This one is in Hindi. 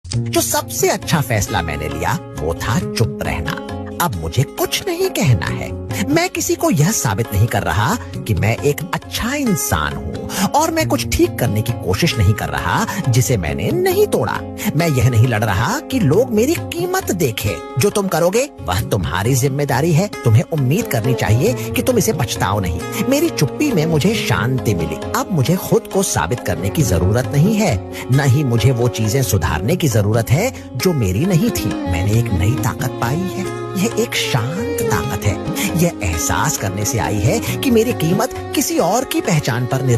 जो सबसे अच्छा फैसला मैंने लिया वो था चुप रहना। अब मुझे कुछ नहीं कहना है। मैं किसी को यह साबित नहीं कर रहा कि मैं एक अच्छा इंसान हूँ और मैं कुछ ठीक करने की कोशिश नहीं कर रहा जिसे मैंने नहीं तोड़ा। मैं यह नहीं लड़ रहा कि लोग मेरी कीमत देखें। जो तुम करोगे वह तुम्हारी जिम्मेदारी है। तुम्हें उम्मीद करनी चाहिए कि तुम इसे पछताओ नहीं। मेरी चुप्पी में मुझे शांति मिली। अब मुझे खुद को साबित करने की जरूरत नहीं है, न ही मुझे वो चीजें सुधारने की जरूरत है जो मेरी नहीं थी। मैंने एक नई ताकत पाई है। यह एक शांत ताकत है। यह एहसास करने से आई है कि मेरी कीमत किसी और की पहचान पर